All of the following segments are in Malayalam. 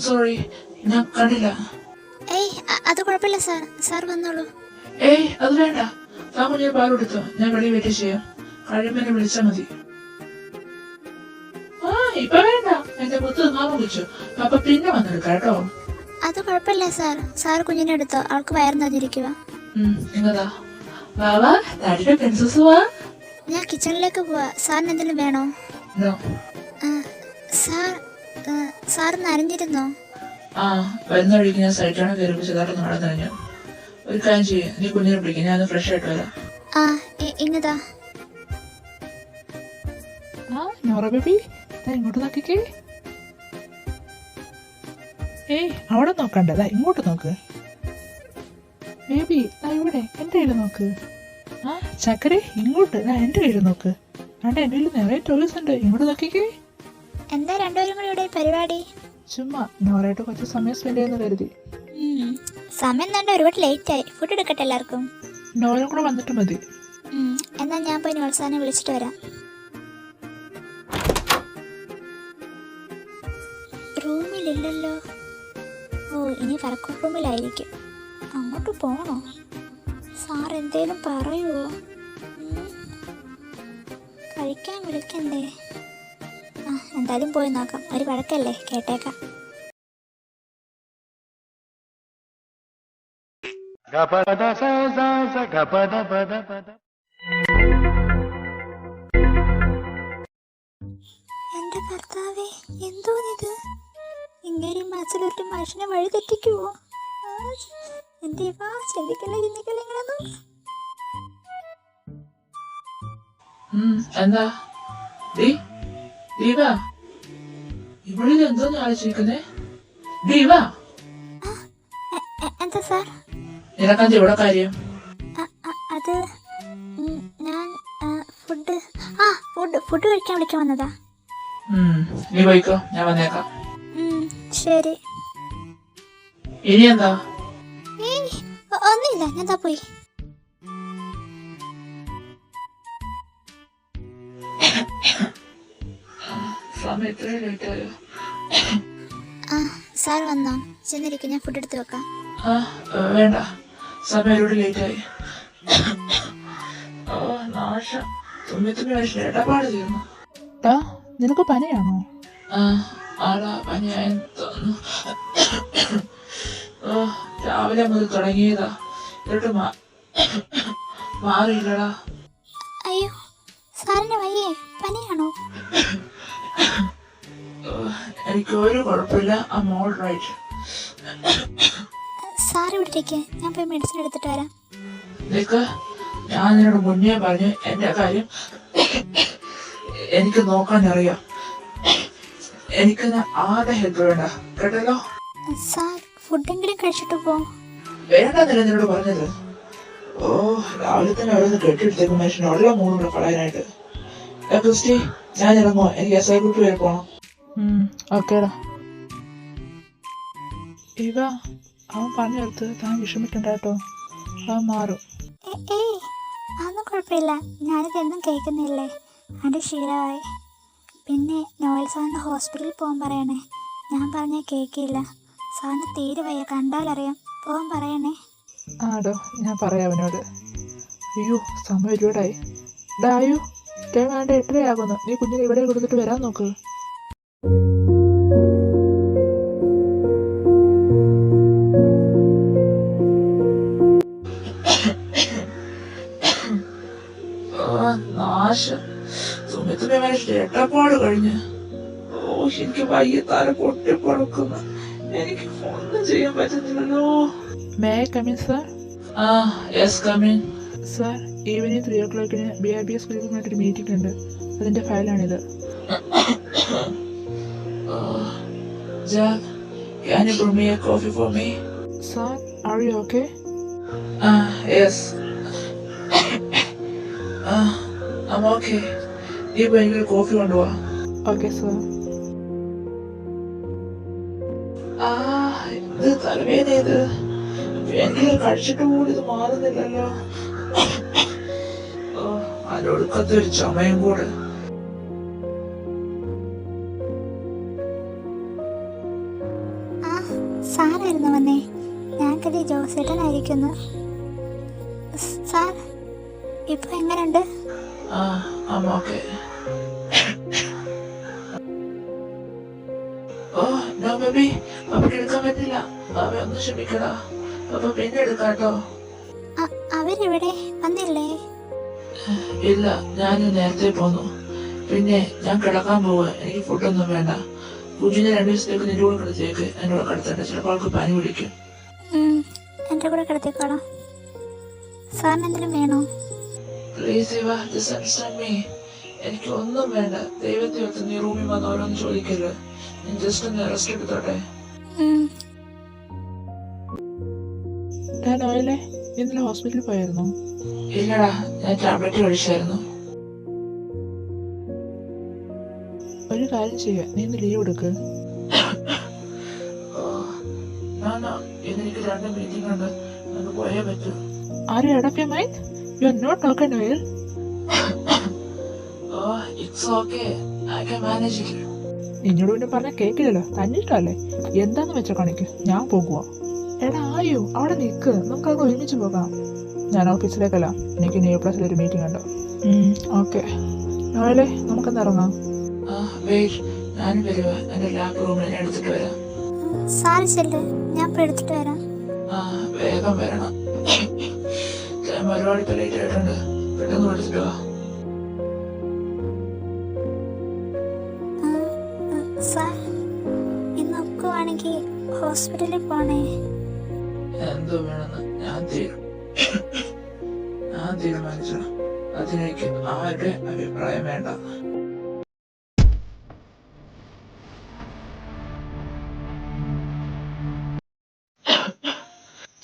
സോറി, ഞാൻ കണ്ടില്ല. അത് കുഴപ്പമില്ല സാർ, സാർ വന്നോളൂ. അത് വേണ്ട. താൻ കുഞ്ഞിന് പാൽ കൊടുത്തോ? ഞാൻ വെളിയിൽ വെയിറ്റ് ചെയ്യാം. കഴിയുമ്പോ വിളിച്ചാ മതി. ഇപ്പൊ വേണ്ട, എന്റെ മുത്ത് മാമ വിളിച്ചു. അപ്പൊ പിന്നെ വന്നെടുക്കാം കേട്ടോ. അത് കുഴപ്പമില്ല സാർ, സാർ കുഞ്ഞിനെ എടുത്തോ, അവൾക്ക് വയറ് നിറഞ്ഞിരിക്കുക. ഇങ്ങതാ വാ, ഡാഡിയുടെ പ്രിൻസസ് വാ. ഞാൻ കിച്ചണിലേക്ക് പോവാ. സാറിന് എന്തെങ്കിലും വേണോ? സാർ നനഞ്ഞിരുന്നോ? വരുന്ന വഴിക്ക് ഞാൻ സൈറ്റാണ് കയറി ചെറുതായിട്ട് നടന്നു. ഒരു കാര്യം ചെയ്യും, നീ കുഞ്ഞിനെ പിടിക്കും, ഞാൻ ഫ്രഷ് ആയിട്ട് വരാം. ഇങ്ങതാ. നോറ ബേബി, ഇങ്ങോട്ട് നോക്കിക്കേ. അവിടെ നോക്കണ്ട, ഇങ്ങോട്ട് നോക്ക്. ബേബി ഇവിടെ എന്റെ കയ്യിൽ നോക്ക്. ചക്കരെ ഇങ്ങോട്ട് എന്റെ കയ്യിൽ നോക്ക്. എന്റെ കയ്യിൽ നിറയെ ടോയ്സ് ഉണ്ട്, ഇങ്ങോട്ട് നോക്കിക്കേ. എന്താ രണ്ടുപേരും കൂടി ഇവിടെ പരിപാടി? ചുമ്മാ നോറായിട്ട് കുറച്ച് സമയം സ്പെൻഡ് ചെയ്യുന്ന കരുതി. സമയം തന്നെ ഒരുപാട് ലേറ്റ് ആയി. ഫുഡ് എടുക്കട്ടെ എല്ലാവർക്കും. നോരും കൂടെ വന്നിട്ട് മതി. എന്നാ ഞാൻ പോയി നോൾസാനെ വിളിച്ചിട്ട് വരാം. റൂമിലില്ലല്ലോ. ഇനി വർക്കൗട്ട് റൂമിലായിരിക്കും. അങ്ങോട്ട് പോണോ? സാർ എന്തേലും പറയുമോ? കഴിക്കാൻ വിളിക്കണ്ടേ? എന്തായാലും പോയി നോക്കാം. ഒരു വഴക്കല്ലേ, കേട്ടേക്കാം. എന്റെ കർത്താവേ, എന്തോന്നിത്? ഇങ്ങനെ മനസ്സിലൊരു മനുഷ്യനെ വഴി തെറ്റിക്കുവോ? എന്താ ഇവിടെ എന്തോന്ന് ആലോചിക്കുന്നേ? എന്താ സാർ? നിനക്കെന്താ ഇവിടെ കാര്യം? അത് ഞാൻ ഫുഡ് കഴിക്കാൻ വിളിക്കാൻ വന്നതാ. നീ പോയിക്കോ, ഞാൻ വന്നേക്കാം. ശരി. ഇനി എന്താ? ഒന്നുമില്ല, ഞാൻ പോയി. സാർ വന്നോ? ചെന്നിരിക്കും, ഞാൻ ഫുഡ് എടുത്ത് വെക്കാം. വേണ്ട, സമയം ലേറ്റ് ആയി. ഇടപാട് ചെയ്യുന്നു. നിനക്ക് പനിയാണോ? പനിയായി തോന്നുന്നു. രാവിലെ മുതൽ തുടങ്ങിയതാ, എന്നിട്ട് മാറിയില്ലടാ. അയ്യോ, സാറിന് വയ്യേ? പനിയാണോ? എനിക്ക് ഒരു കുഴപ്പമില്ല. I'm all right. സാർ ഇവിടേക്ക്, ഞാൻ പോയി മെഡിസിൻ എടുത്തിട്ട് വരാം. ഞാൻ നിന്നോട് മുന്നേ പറഞ്ഞു, എന്റെ കാര്യം എനിക്ക് നോക്കാൻ അറിയാം. എനിക്ക് ആരുടെ ഹെൽപ്പ് വേണ്ട, കേട്ടല്ലോ? സാർ ഫുഡെങ്കിലും കഴിച്ചിട്ട് പോ. വേണ്ടെന്നല്ല നിന്നോട് പറഞ്ഞത്. രാവിലെ തന്നെ അവിടെ കെട്ടിയെടുത്തേക്കും മനുഷ്യനെ ഉള്ള മൂന്നുകൂടെ കളയാനായിട്ട്. ക്രിസ്റ്റി, ഞാൻ ഇറങ്ങുമോ? എനിക്ക് SI ഗ്രൂപ്പ് വരെ പോണം. ഓക്കേടാ. അവൻ പറഞ്ഞെടുത്ത് താൻ വിഷമിക്കണ്ട കേട്ടോ, അവൻ മാറും. അതൊന്നും കുഴപ്പമില്ല, ഞാനിതെന്നും കേൾക്കുന്നില്ലേ, അത് ശീലമായി. പിന്നെ നോയൽ സാറിന് ഹോസ്പിറ്റലിൽ പോകാൻ പറയണേ. ഞാൻ പറഞ്ഞാൽ കേൾക്കില്ല. സാറിന് തീരെ വയ്യ, കണ്ടാലറിയാം. പോകാൻ പറയണേ. ആടോ, ഞാൻ പറയാം അവനോട്. അയ്യോ, സമയം ഒരുപാടായി. ഡായു, ടൈം വേണ്ട 8:30 നീ കുഞ്ഞിനെ ഇവിടെ കൊടുത്തിട്ട് വരാൻ നോക്ക്. ഇടപാട് കഴിഞ്ഞ് എനിക്ക് വയ്യ, തല പൊട്ടിപ്പടക്കുന്നു. എനിക്ക് ഒന്നും ചെയ്യാൻ പറ്റുന്നില്ലല്ലോ. May I come in, sir? Yes, come in. Sir, evening 3 o'clock BIBS സ്കൂളിൽ മീറ്റിംഗ് ഉണ്ട്. അതിന്റെ ഫയലാണിത്. Jack, can you brew me a coffee for me? Sir, are you okay? Yes. I'm okay. നീ പോയി എനിക്കൊരു കോഫി കൊണ്ടുപോവാ. Okay sir. ഇത് തലവേദന, ഇത് എനിക്ക് കഴിച്ചിട്ട് പോലും ഇത് മാറുന്നില്ലല്ലോ. അതിനൊടുക്കത്തൊരു ചമയം കൂടെ. സാറായിരുന്നു വന്നേ. ഞാൻ കരുതി ജോസേട്ടനായിരിക്കുന്നു. സാർ ഇപ്പൊ എങ്ങനെയുണ്ട്? ഓക്കെ. ഓ നോ ബേബി, അവിടെ എടുക്കാൻ പറ്റില്ല. അവ ഒന്ന് ക്ഷമിക്കടാ. അപ്പൊ പിന്നെ എടുക്കാട്ടോ. അവരെവിടെ വന്നില്ലേ? ഇല്ല, ഞാൻ നേരത്തെ പോന്നു. പിന്നെ ഞാൻ കിടക്കാൻ പോവാ. എനിക്ക് ഫുഡൊന്നും വേണ്ട. കുഞ്ഞിനെ 2 ദിവസത്തേക്ക് നിന്റെ കൂടെ കിടത്തേക്ക്. എന്നോട് കിടത്തണ്ട, ചിലപ്പോൾ ആൾക്ക് പനി പിടിക്കും. എൻ്റെ കൂടെ കിടത്തിക്കോളാം. സാറിന് എന്തെങ്കിലും വേണോ? പ്ലീസ് ഇവ, just understand me. എനിക്ക് ഒന്നും വേണ്ട. ദൈവത്തെ ഓർത്ത് നീ റൂമിൽ വന്ന് ഓരോന്ന് ചോദിക്കരുത്. ഞാൻ ജസ്റ്റ് ഒന്ന് റെസ്റ്റ് എടുത്തോട്ടെ. ഇന്നലെ ഹോസ്പിറ്റലിൽ പോയായിരുന്നു? ഇല്ലടാ, ഞാൻ ടാബ്ലറ്റ് കഴിച്ചായിരുന്നു. ഒരു കാര്യം ചെയ്യാം, നീ ഇന്ന് ലീവ് എടുക്ക്. എനിക്ക് 2 മീറ്റിംഗ് ഉണ്ട്, അത് പോയേ പറ്റൂ. ആരും എടപ്പിയ mind? You are not talking well. It's okay, I can manage it. നിന്നോട് പിന്നെ പറഞ്ഞ കേക്കില്ലല്ലോ, തന്നിട്ടല്ലേ. എന്താന്ന് വെച്ചാ കാണിക്ക്, ഞാൻ പോകുക. എടാ ആയോ, അവിടെ നിൽക്ക്, നമുക്കത് ഒരുമിച്ച് പോകാം. ഞാൻ ഓഫീസിലേക്കല്ല, എനിക്ക് ന്യൂ പ്ലസിൽ ഒരു മീറ്റിംഗ് ഉണ്ട്. ഓക്കെ നോയലേ, നമുക്കെന്ന് ഇറങ്ങാം. ഞാനും വരുക. എൻ്റെ ലാബ് റൂമിൽ ഞാൻ എടുത്തിട്ട് വരാം. സാറ് ചെല്ല്, ഞാൻ ഇപ്പോൾ എടുത്തിട്ട് വരാം. വേഗം വരണം. ഞാൻ ഒരുപാട് ഇപ്പം ലേറ്റ് ആയിട്ടുണ്ട്. പെട്ടെന്ന് എടുത്തിട്ട് വാ. സാർ ഇന്ന് നമുക്ക് വേണമെങ്കിൽ ഹോസ്പിറ്റലിൽ പോണേ. എന്തോ വേണമെന്ന് ഞാൻ തീരുമാനിച്ചു. അതിലേക്ക് ആരുടെ അഭിപ്രായം വേണ്ട.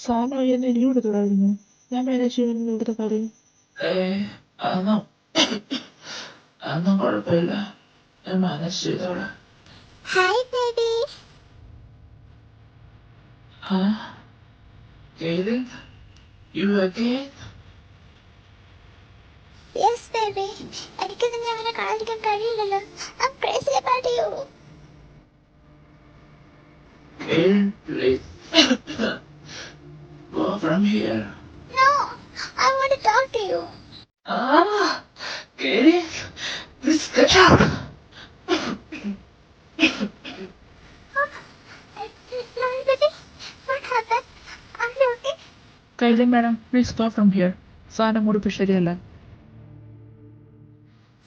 സാറിന് എന്നെ ലീവ് എടുത്തിടായിരുന്നു. ഞാൻ മാനേജ് ചെയ്യുന്ന ഇവിടുത്തെ കാര്യം. അതൊന്നും കുഴപ്പമില്ല, ഞാൻ മാനേജ് ചെയ്തോളാം. Hi baby. Kaylin, you again? Yes baby. എനിക്ക് നിന്നെ അവനെ കാണാതിരിക്കാൻ കഴിയില്ലല്ലോ. I'm crazy about you. Kaylin, please. Go from here. No, I want to talk to you. Kaylin, please get out. Kaylin madam, please go from here. സാധനം കൂടി ഇപ്പം ശരിയല്ല.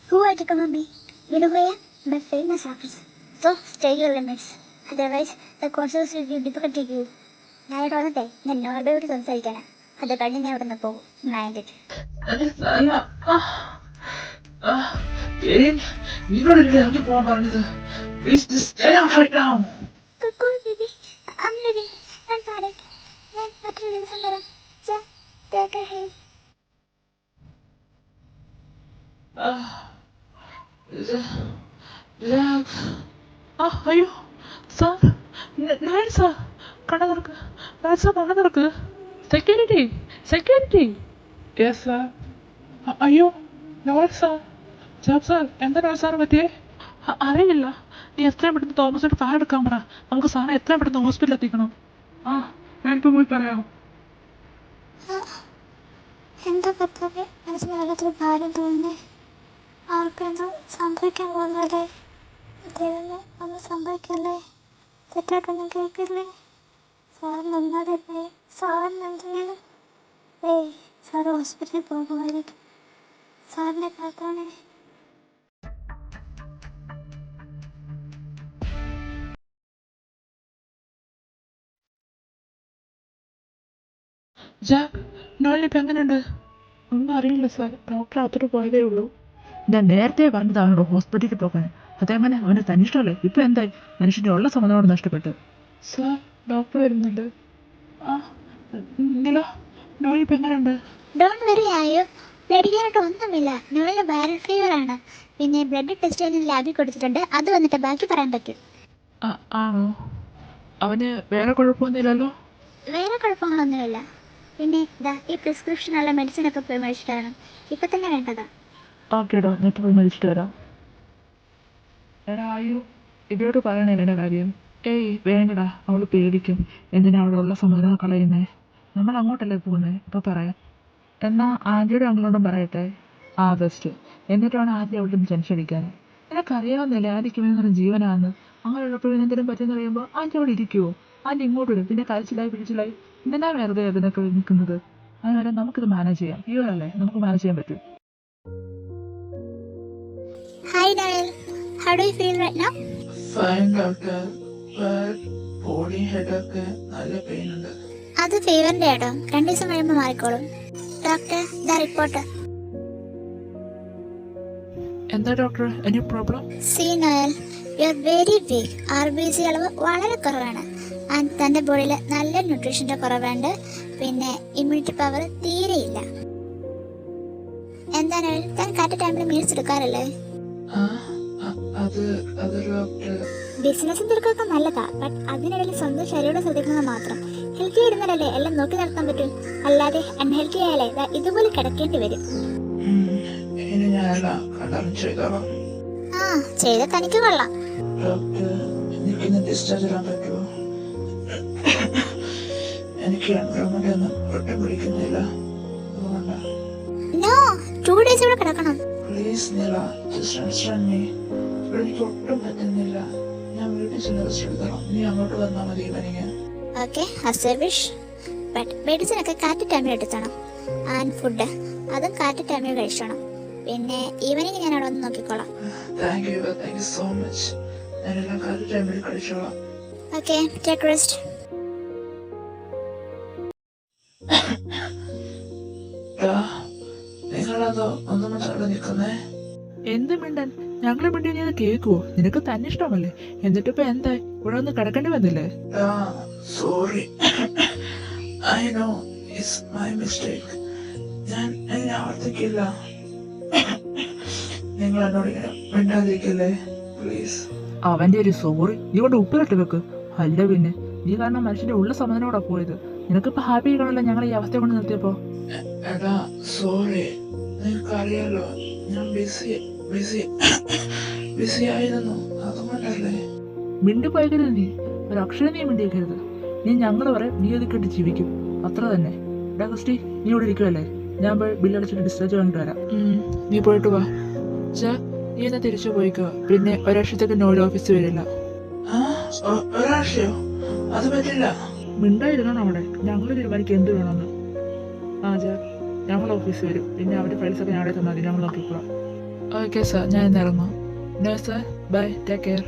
Who are you gonna be? You know who I am? My famous office. So stay your limits. Otherwise, the consequences will be difficult to you. ഞാൻ ഇവിടെ വന്നിട്ടേ ഞാൻ നോർബയോട് സംസാരിക്കാനാ. അത് കഴിഞ്ഞ് ഞാൻ ഇവിടെ നിന്ന് പോകും. Mind it. നിന്നോടല്ലേ എനിക്ക് പോകാൻ പറഞ്ഞത്? Please just stay out right now. Cool baby. I'm ready. I'm sorry. ഞാൻ മറ്റൊരു ദിവസം വരാം. Take care. അയ്യോ സാർ, സാർ കണ്ണ തുറക്ക്. സാർ കണ്ണ തുറക്ക്. സെക്യൂരിറ്റി. Yes sir. അയ്യോ നോൾ സാർ. ജാബ് സാർ, എന്താ നോൾ സാർ പറ്റിയേ? അറിയില്ല. നീ എത്രയും പെട്ടെന്ന് തോമസിന്റെ കാർ എടുക്കാൻ പറ. നമുക്ക് സാറിനെ എത്രയും പെട്ടെന്ന് ഹോസ്പിറ്റലിൽ എത്തിക്കണം. ഞാനിപ്പോൾ പോയി പറയാം. എന്താ കർത്താവേ, മനസ്സിനകത്തൊരു ഭാരം തോന്നുന്നേ. ആർക്കെന്തോ സംഭവിക്കാൻ പോകുന്നല്ലേ. ദൈവമേ, ഒന്നും സംഭവിക്കല്ലേ. തെറ്റായിട്ടൊന്നും കേൾക്കില്ലേ. സാറിന് ഒന്നാതല്ലേ. സാറിന് എന്തെങ്കിലും സാറ് ഹോസ്പിറ്റലിൽ പോകുമായിരിക്കും. സാറിനെ കാത്താണേ. ജാബ്, നോളിനിപ്പോൾ എങ്ങനെയുണ്ട്? ഒന്നും അറിയില്ല സാർ, ഡോക്ടർ അകത്തോട്ട് പോയതേ ഉള്ളൂ. ഞാൻ നേരത്തെ പറഞ്ഞതാണല്ലോ ഹോസ്പിറ്റലിൽ പോകാൻ. അതേപോലെ അവന് തനിഷ്ടമല്ലേ. ഇപ്പം എന്തായി? മനുഷ്യൻ്റെ ഉള്ള സമാധാനം നഷ്ടപ്പെട്ടു. സാർ, ഡോക്ടർ വരുന്നുണ്ട്. നോളിനിപ്പോൾ എങ്ങനെയുണ്ട്? ഡോണ്ട് വെറി ആയോ, പേടിക്കാനായിട്ട് ഒന്നുമില്ല. നോളിന് വൈറൽ ഫീവർ ആണ്. പിന്നെ ബ്ലഡ് ടെസ്റ്റ് ചെയ്യാൻ ലാബിൽ കൊടുത്തിട്ടുണ്ട്. അത് വന്നിട്ട് ബാക്കി പറയാൻ പറ്റും. ആണോ? അവന് വേറെ കുഴപ്പമൊന്നുമില്ലല്ലോ? വേറെ കുഴപ്പങ്ങളൊന്നുമില്ല. പിന്നെ ഈ പ്രിസ്ക്രിപ്ഷനുള്ള മെഡിസിനൊക്കെ പോയി മേടിച്ചിട്ടാണ്. ഇപ്പം തന്നെ വേണ്ടതാ. ഓക്കേടാ, എന്നിട്ട് പോയി മേടിച്ചിട്ട് വരാം. എടാ ആയോ, ഇവരോട് പറയണേ എൻ്റെ കാര്യം. ഏയ് വേണ്ടടാ, അവൾ പേടിക്കും. എന്തിനാ അവിടെ ഉള്ള സമാധാനം കളയുന്നേ? നമ്മൾ അങ്ങോട്ടല്ലേ പോകുന്നത്, ഇപ്പൊ പറയാം. എന്നാ ആൻറ്റിയുടെ അങ്ങളോടും പറയട്ടെ. ആ ബെസ്റ്റ്. എന്നിട്ടാണ് ആദ്യം അവിടെ നിന്ന് ടെൻഷൻ അടിക്കാൻ. നിനക്കറിയാവുന്നില്ലേ ആദ്യക്ക് വേണ്ടൊരു ജീവനാണെന്ന്. അങ്ങനെയുള്ളപ്പോഴും എന്തെങ്കിലും പറ്റുമെന്ന് പറയുമ്പോൾ ആൻറ്റി അവിടെ ഇരിക്കുവോ? ആൻറ്റി ഇങ്ങോട്ട് വരും, പിന്നെ കരച്ചിലായി പിടിച്ചിലായി. എന്തിനാ വെറുതെ അതിനൊക്കെ നിൽക്കുന്നത്? അതുവരെ നമുക്കിത് മാനേജ് ചെയ്യാം. ഹീറോയല്ലേ, നമുക്ക് മാനേജ് ചെയ്യാൻ പറ്റും. Hi Noel, how do you feel right now? Fine doctor, body ഹെഡൊക്കെ നല്ല പെയിൻ ഉണ്ട്. അത് ഫീവറിന്റെ ആട്ടോ, 2 ദിവസം കഴിയുമ്പോൾ മാറിക്കോളും. ഡോക്ടർ, ഇതാ റിപ്പോർട്ട്. എന്താ doctor, any problem? C Noel, you are very weak. RBC അളവ് വളരെ കുറവാണ്. ആൻഡ് തൻ്റെ ബോഡിയിൽ നല്ല ന്യൂട്രീഷൻ്റെ കുറവുണ്ട്. പിന്നെ ഇമ്മ്യൂണിറ്റി പവർ തീരെയില്ല. എന്താ നോയൽ, താൻ കറക്റ്റ് ടൈമിൽ മീൽസ് എടുക്കാറില്ലേ? ബിസിനസ്സും തിരക്കൊക്കെ നല്ലതാ, ബട്ട് അതിനിടയിൽ സ്വന്തം ശരീരം ശ്രദ്ധിക്കുന്നത് മാത്രം. ഹെൽത്തി ആയിരുന്നാലല്ലേ എല്ലാം നോക്കി നടത്താൻ പറ്റും. അല്ലാതെ അൺഹെൽത്തി ആയാലേ ഇതുപോലെ കിടക്കേണ്ടി വരും. ആ, ചെയ്ത തനിക്ക് കൊള്ളാം. നോ, 2 days ഇവിടെ കിടക്കണം. പ്ലീസ് നീല, ജസ്റ്റ് അണ്ടർസ്റ്റാൻഡ് മീ. എനിക്ക് ഒട്ടും പറ്റുന്നില്ല. ഞാൻ വീട്ടിൽ ചെന്ന് റെസ്റ്റ് എടുത്തോളാം. നീ അങ്ങോട്ട് വന്നാൽ മതി evening. Okay, as you wish. But medicine ഒക്കെ കറക്റ്റ് ടൈമിൽ എടുത്തോണം. ആൻഡ് ഫുഡ് അതും കറക്റ്റ് ടൈമിൽ കഴിച്ചോണം. പിന്നെ ഈവനിങ് ഞാൻ അവിടെ വന്ന് നോക്കിക്കോളാം. Thank you so much. ഞാനെല്ലാം കറക്റ്റ് ടൈമിൽ കഴിച്ചോളാം. Okay, take rest. നിങ്ങളതോ ഒന്നും അവിടെ നിൽക്കുന്നേ? എന്ത് മിണ്ടൻ? ഞങ്ങളെ മിണ്ടി നീ അത് കേൾക്കുവോ? നിനക്ക് തന്നെ ഇഷ്ടമല്ലേ? എന്നിട്ടിപ്പോ എന്താ ഇവിടെ ഒന്ന് കിടക്കേണ്ടി വന്നില്ലേ? Sorry, I know it's my mistake. ഞാൻ ആവർത്തിക്കില്ല. നിങ്ങൾ എന്നോട് ഇങ്ങനെ മിണ്ടാതിരിക്കല്ലേ പ്ലീസ്. അവന്റെ ഒരു സോറി നീ കൊണ്ട് ഉപ്പിലിട്ട് വെക്ക്. അല്ല പിന്നെ നീ കാരണം മനുഷ്യന്റെ ഉള്ള സമാധാനോടാ പോയത്. നിനക്കിപ്പോ ഹാപ്പി ആയിക്കണല്ലോ ഞങ്ങൾ ഈ അവസ്ഥ കൊണ്ട് നിർത്തിയപ്പോ. എടാ സോറി, നിനക്കറിയാലോ ഞാൻ ബിസി ആയിരുന്നു, അതുകൊണ്ടല്ലേ. മിണ്ടി പോയക്കരുത് നീ, ഒരു അക്ഷരം നീ മിണ്ടിയേക്കരുത്. നീ ഞങ്ങൾ പറയാം, നീ അത് കേട്ട് ജീവിക്കും, അത്ര തന്നെ. എടാ ക്രിസ്റ്റി, നീ ഇവിടെ ഇരിക്കുവല്ലേ? ഞാൻ പോയി ബില്ലടിച്ചിട്ട് ഡിസ്ചാർജ് വാങ്ങിട്ട് വരാം. നീ പോയിട്ട് വാ. നീ എന്നാ തിരിച്ചു പോയിക്കോ. പിന്നെ ഒരാഴ്ചത്തേക്ക് നോഡ് ഓഫീസ് വരില്ല. ഒരാഴ്ചയോ? അത് പറ്റില്ല. മിണ്ടായിരുന്നോ അവിടെ? ഞങ്ങൾ തീരുമാനിക്കും എന്ത് വേണമെന്ന്. ഞങ്ങൾ ഓഫീസിൽ വരും. പിന്നെ അവരുടെ ഫയൽസൊക്കെ ഞങ്ങളുടെ തന്നാൽ മതി, ഞങ്ങൾ നോക്കിക്കോളാം. ഓക്കെ സാർ, ഞാൻ ഇന്ന് ഇറങ്ങാം. No sir, bye, take care.